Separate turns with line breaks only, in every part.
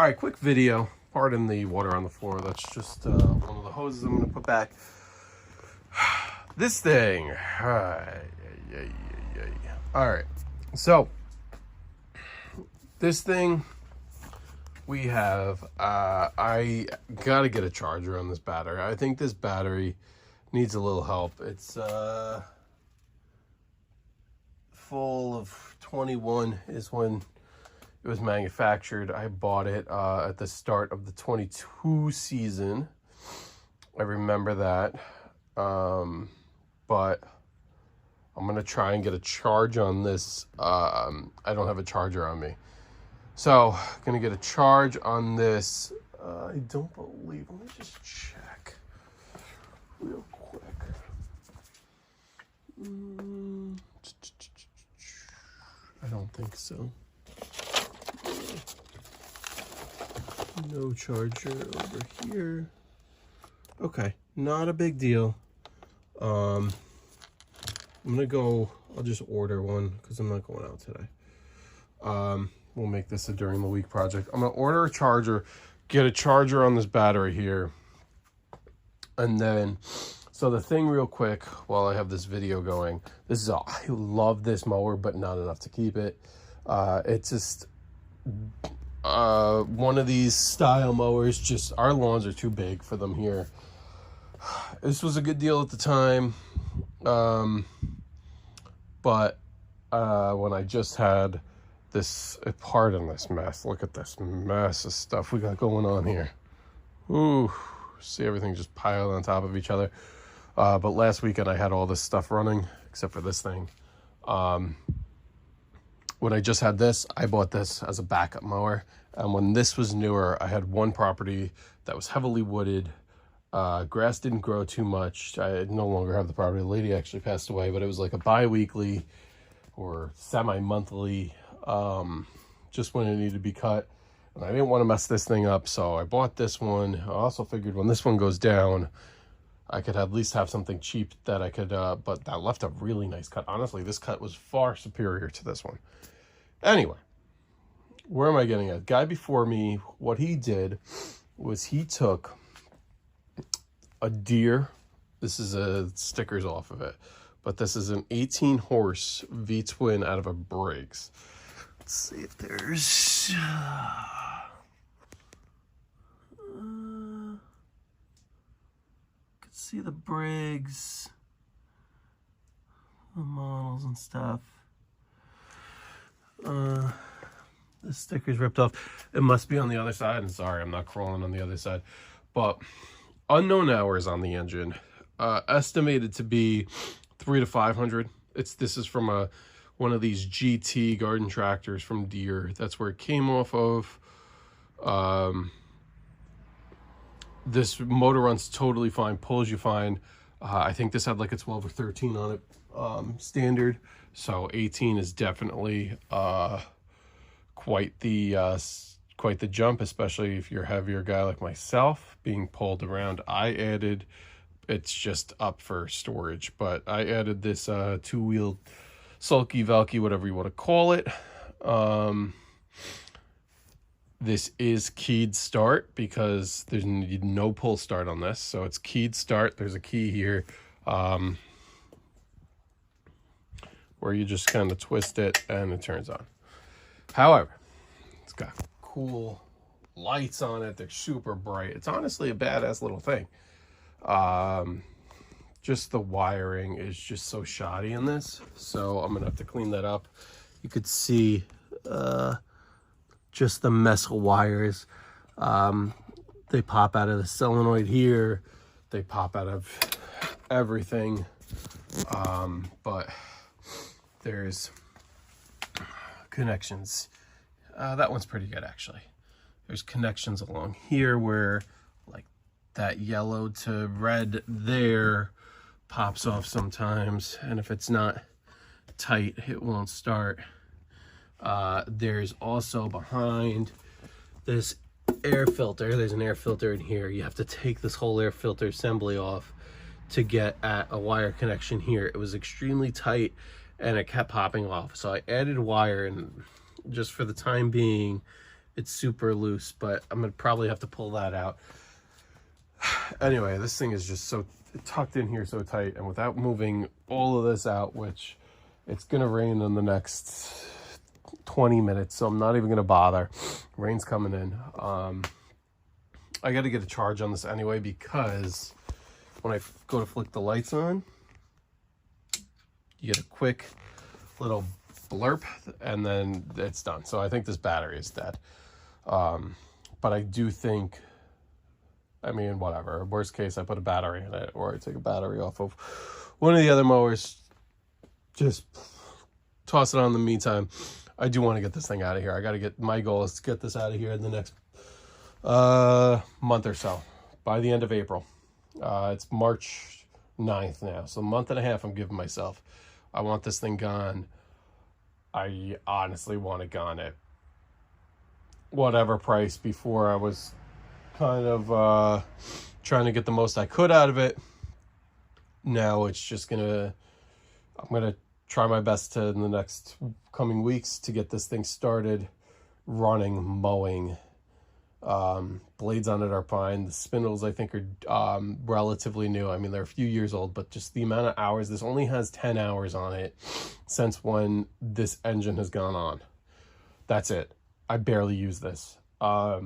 All right, quick video. Pardon the water on the floor. That's just one of the hoses I'm going to put back. This thing. All right. So, this thing we have, I got to get a charger on this battery. I think this battery needs a little help. It's full of 21 is when it was manufactured. I bought it at the start of the 22 season. I remember that. But I'm going to try and get a charge on this. I don't have a charger on me. So, going to get a charge on this. I don't believe. Let me just check real quick. I don't think so. No charger over here. Okay, not a big deal. I'm gonna go, I'll just order one because I'm not going out today. We'll make this a during the week project. I'm gonna order a charger, get a charger on this battery here. And then, so the thing real quick, while I have this video going, this is all, I love this mower, but not enough to keep it. It's just, one of these style mowers, just our lawns are too big for them here. This was a good deal at the time, but when I just had this, pardon this mess, look at this mess of stuff we got going on here. Ooh, see everything just piled on top of each other. But last weekend I had all this stuff running except for this thing. When I just had this, I bought this as a backup mower. And when this was newer, I had one property that was heavily wooded. Grass didn't grow too much. I no longer have the property. The lady actually passed away, but it was like a bi-weekly or semi-monthly, just when it needed to be cut. And I didn't want to mess this thing up, so I bought this one. I also figured when this one goes down, I could at least have something cheap that I could, but that left a really nice cut. Honestly, this cut was far superior to this one. Anyway, where am I getting at? Guy before me, what he did was he took a deer. This is stickers off of it, but this is an 18 horse V-twin out of a Briggs. Let's see if there's could see the Briggs, the models and stuff. The sticker's ripped off. It must be on the other side. And sorry, I'm not crawling on the other side. But unknown hours on the engine, estimated to be 300 to 500. This is from one of these GT garden tractors from Deere. That's where it came off of. This motor runs totally fine, pulls you fine. I think this had like a 12 or 13 on it, standard. So 18 is definitely quite the jump, especially if you're a heavier guy like myself, being pulled around. It's just up for storage, but I added this two-wheel sulky velky, whatever you want to call it. This is keyed start because there's no pull start on this, so it's keyed start. There's a key here where you just kind of twist it and it turns on. However, it's got cool lights on it. They're super bright. It's honestly a badass little thing. Just the wiring is just so shoddy in this, so I'm gonna have to clean that up. You could see just the mess of wires. They pop out of the solenoid here. They pop out of everything. But there's connections. That one's pretty good, actually. There's connections along here where like that yellow to red there pops off sometimes, and if it's not tight, it won't start. There's also behind this air filter, there's an air filter in here. You have to take this whole air filter assembly off to get at a wire connection here. It was extremely tight and it kept popping off, so I added wire, and just for the time being it's super loose, but I'm gonna probably have to pull that out. Anyway, this thing is just so tucked in here so tight, and without moving all of this out, which it's gonna rain in the next 20 minutes, so I'm not even gonna bother. Rain's coming in. I got to get a charge on this anyway, because when I go to flick the lights on, you get a quick little blurp and then it's done. So I think this battery is dead. But I do think, I mean, whatever. Worst case, I put a battery in it, or I take a battery off of one of the other mowers. Just toss it on in the meantime. I do want to get this thing out of here. I got to get, my goal is to get this out of here in the next month or so, by the end of April. It's March 9th now, so a month and a half I'm giving myself. I want this thing gone. I honestly want it gone at whatever price. Before I was kind of trying to get the most I could out of it. Now it's just I'm gonna try my best to, in the next coming weeks, to get this thing started running, mowing. Blades on it are fine. The spindles, I think, are relatively new. I mean, they're a few years old, but just the amount of hours, this only has 10 hours on it since when this engine has gone on. That's it. I barely use this. I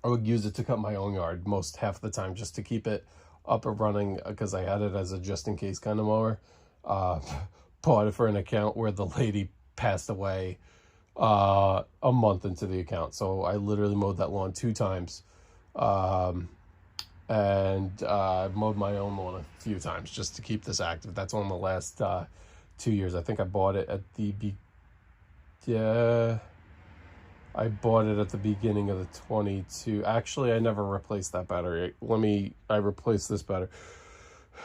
would use it to cut my own yard half the time, just to keep it up and running, because I had it as a just in case kind of mower. Bought it for an account where the lady passed away a month into the account, so I literally mowed that lawn 2 times, and mowed my own lawn a few times just to keep this active. That's on the last 2 years. I think I bought it at the I bought it at the beginning of the 22. Actually, I never replaced that battery. I replaced this battery.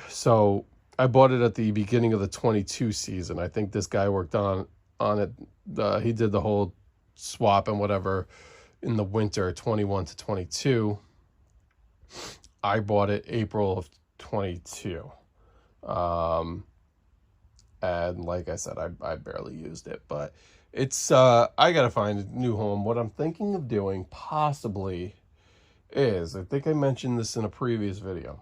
So I bought it at the beginning of the 22 season. I think this guy worked on it. He did the whole swap and whatever in the winter 21 to 22. I bought it April of 22. And like I said, I barely used it, but it's I gotta find a new home. What I'm thinking of doing possibly is, I think I mentioned this in a previous video,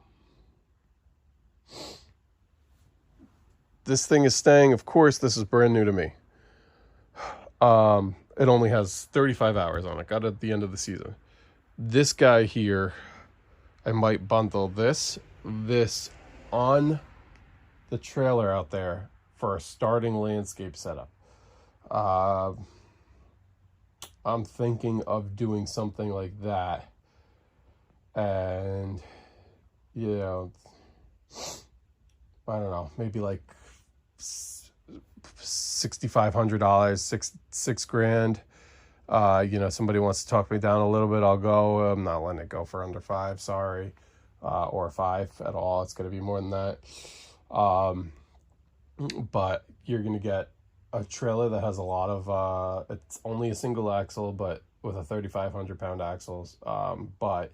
this thing is staying, of course, this is brand new to me. It only has 35 hours on it. Got it at the end of the season. This guy here, I might bundle this on the trailer out there for a starting landscape setup. I'm thinking of doing something like that. And, you know, I don't know, maybe like $6,500, six grand. You know, somebody wants to talk me down a little bit, I'll go. I'm not letting it go for under 5, sorry, or 5 at all. It's going to be more than that. But you're going to get a trailer that has a lot of, it's only a single axle, but with a 3,500 pound axles. But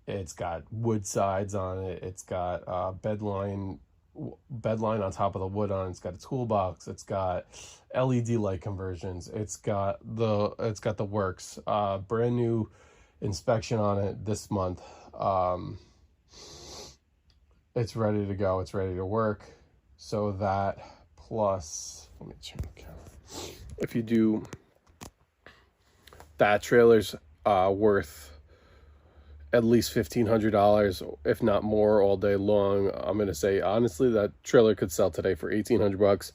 it's got wood sides on it. It's got bed line on top of the wood on it. It's got a toolbox. It's got LED light conversions. It's got the works. Brand new inspection on it this month. It's ready to go. It's ready to work. So that plus, let me turn the camera. If you do, that trailer's worth at least $1,500, if not more, all day long. I'm going to say, honestly, that trailer could sell today for $1,800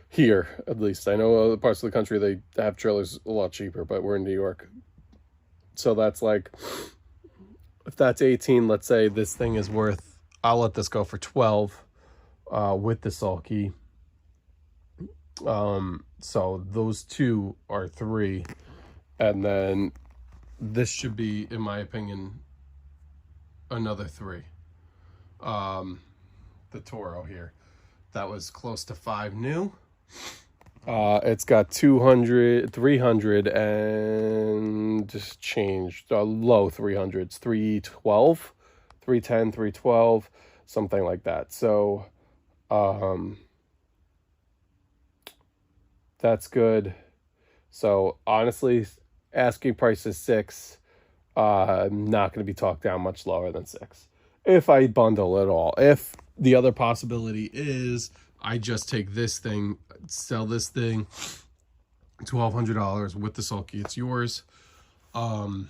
here, at least. I know other parts of the country, they have trailers a lot cheaper, but we're in New York. So that's like, if that's 18, let's say this thing is worth, I'll let this go for 12 with the sulky. So those two are 3. And then this should be, in my opinion, another 3. The Toro here, that was close to 5 new. It's got 300 and just changed, low 300s, 312, 310, 312, something like that. So that's good. So honestly, Asking price is 6. I'm not going to be talked down much lower than 6 if I bundle it all. If the other possibility is I just take this thing, sell this thing, $1,200 with the sulky, it's yours. You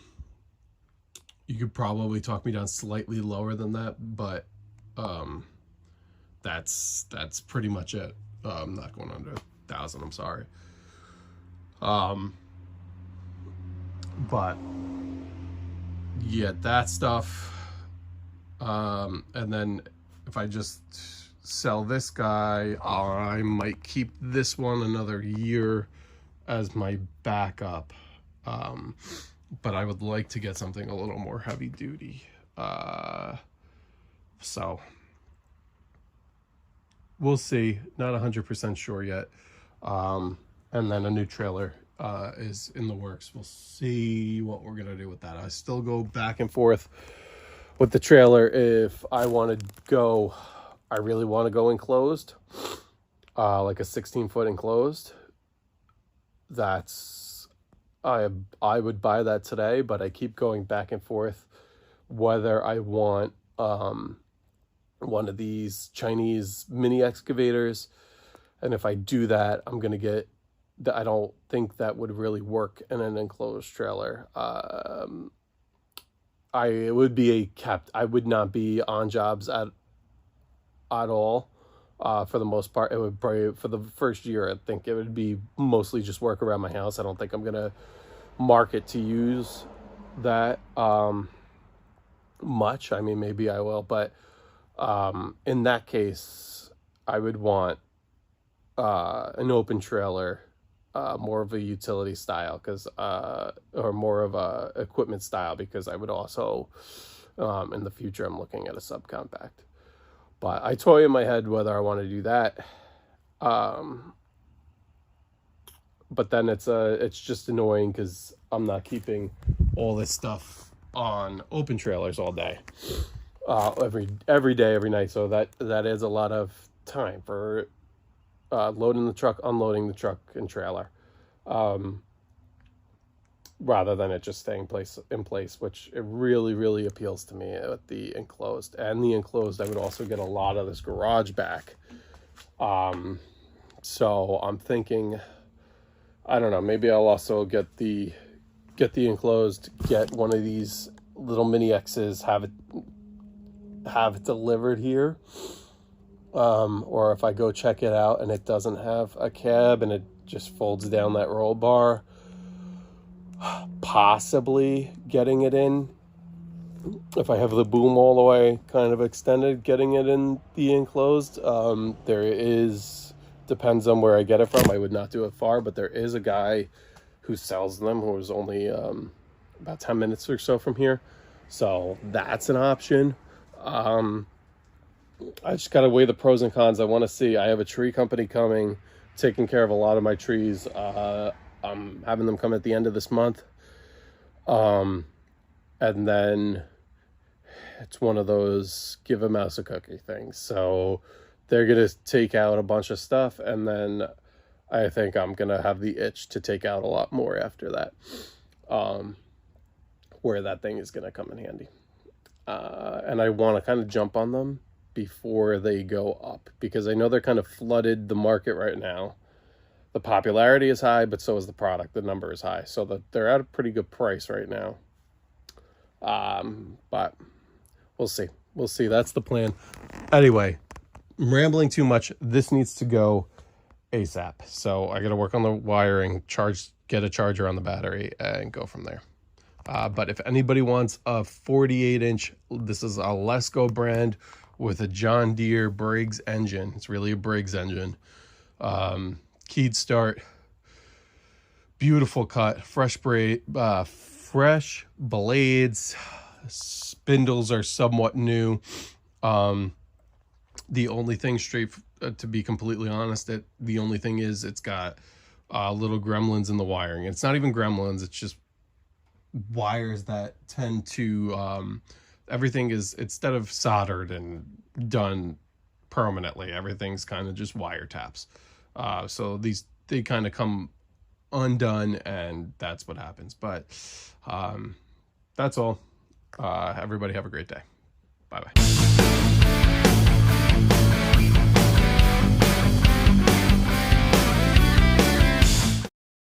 could probably talk me down slightly lower than that, but that's pretty much it. I'm not going under 1,000. I'm sorry. But yeah, that stuff. And then if I just sell this guy, I might keep this one another year as my backup. But I would like to get something a little more heavy duty. So we'll see. Not 100% sure yet. And then a new trailer is in the works. We'll see what we're gonna do with that. I still go back and forth with the trailer. If I want to go, I really want to go enclosed, like a 16-foot enclosed. I would buy that today, but I keep going back and forth whether I want one of these Chinese mini excavators. And if I do that, I'm going to get, I don't think that would really work in an enclosed trailer. It would be I would not be on jobs at all. For the most part, it would probably, for the first year, I think it would be mostly just work around my house. I don't think I'm going to market to use that much. I mean, maybe I will, but in that case, I would want an open trailer, more of a utility style, or more of a equipment style, because I would also, in the future, I'm looking at a subcompact. But I toy in my head whether I want to do that. But then it's just annoying because I'm not keeping all this stuff on open trailers all day, every day, every night. So that is a lot of time for loading the truck, unloading the truck and trailer, rather than it just staying in place, which it really, really appeals to me with the enclosed. And the enclosed, I would also get a lot of this garage back. So I'm thinking, I don't know, maybe I'll also get the enclosed, get one of these little mini X's, have it delivered here. Or if I go check it out and it doesn't have a cab and it just folds down that roll bar, possibly getting it in. If I have the boom all the way kind of extended, getting it in the enclosed. Depends on where I get it from. I would not do it far, but there is a guy who sells them who is only about 10 minutes or so from here. So that's an option. I just got to weigh the pros and cons. I want to see. I have a tree company coming, taking care of a lot of my trees. I'm having them come at the end of this month. And then it's one of those give a mouse a cookie things. So they're going to take out a bunch of stuff, and then I think I'm going to have the itch to take out a lot more after that, where that thing is going to come in handy. And I want to kind of jump on them before they go up, because I know they're kind of flooded the market right now. The popularity is high, but so is the product. The number is high. So they're at a pretty good price right now. But we'll see. We'll see. That's the plan. Anyway, I'm rambling too much. This needs to go ASAP. So I got to work on the wiring, get a charger on the battery, and go from there. But if anybody wants a 48-inch, this is a Lesco brand with a John Deere Briggs engine. It's really a Briggs engine. Keyed start, beautiful cut, fresh blades, spindles are somewhat new. The only thing to be completely honest, the only thing is it's got little gremlins in the wiring. It's not even gremlins, it's just wires that tend to, everything is, instead of soldered and done permanently, everything's kind of just wire taps. So they kind of come undone, and that's what happens. But that's all. Everybody have a great day. Bye bye.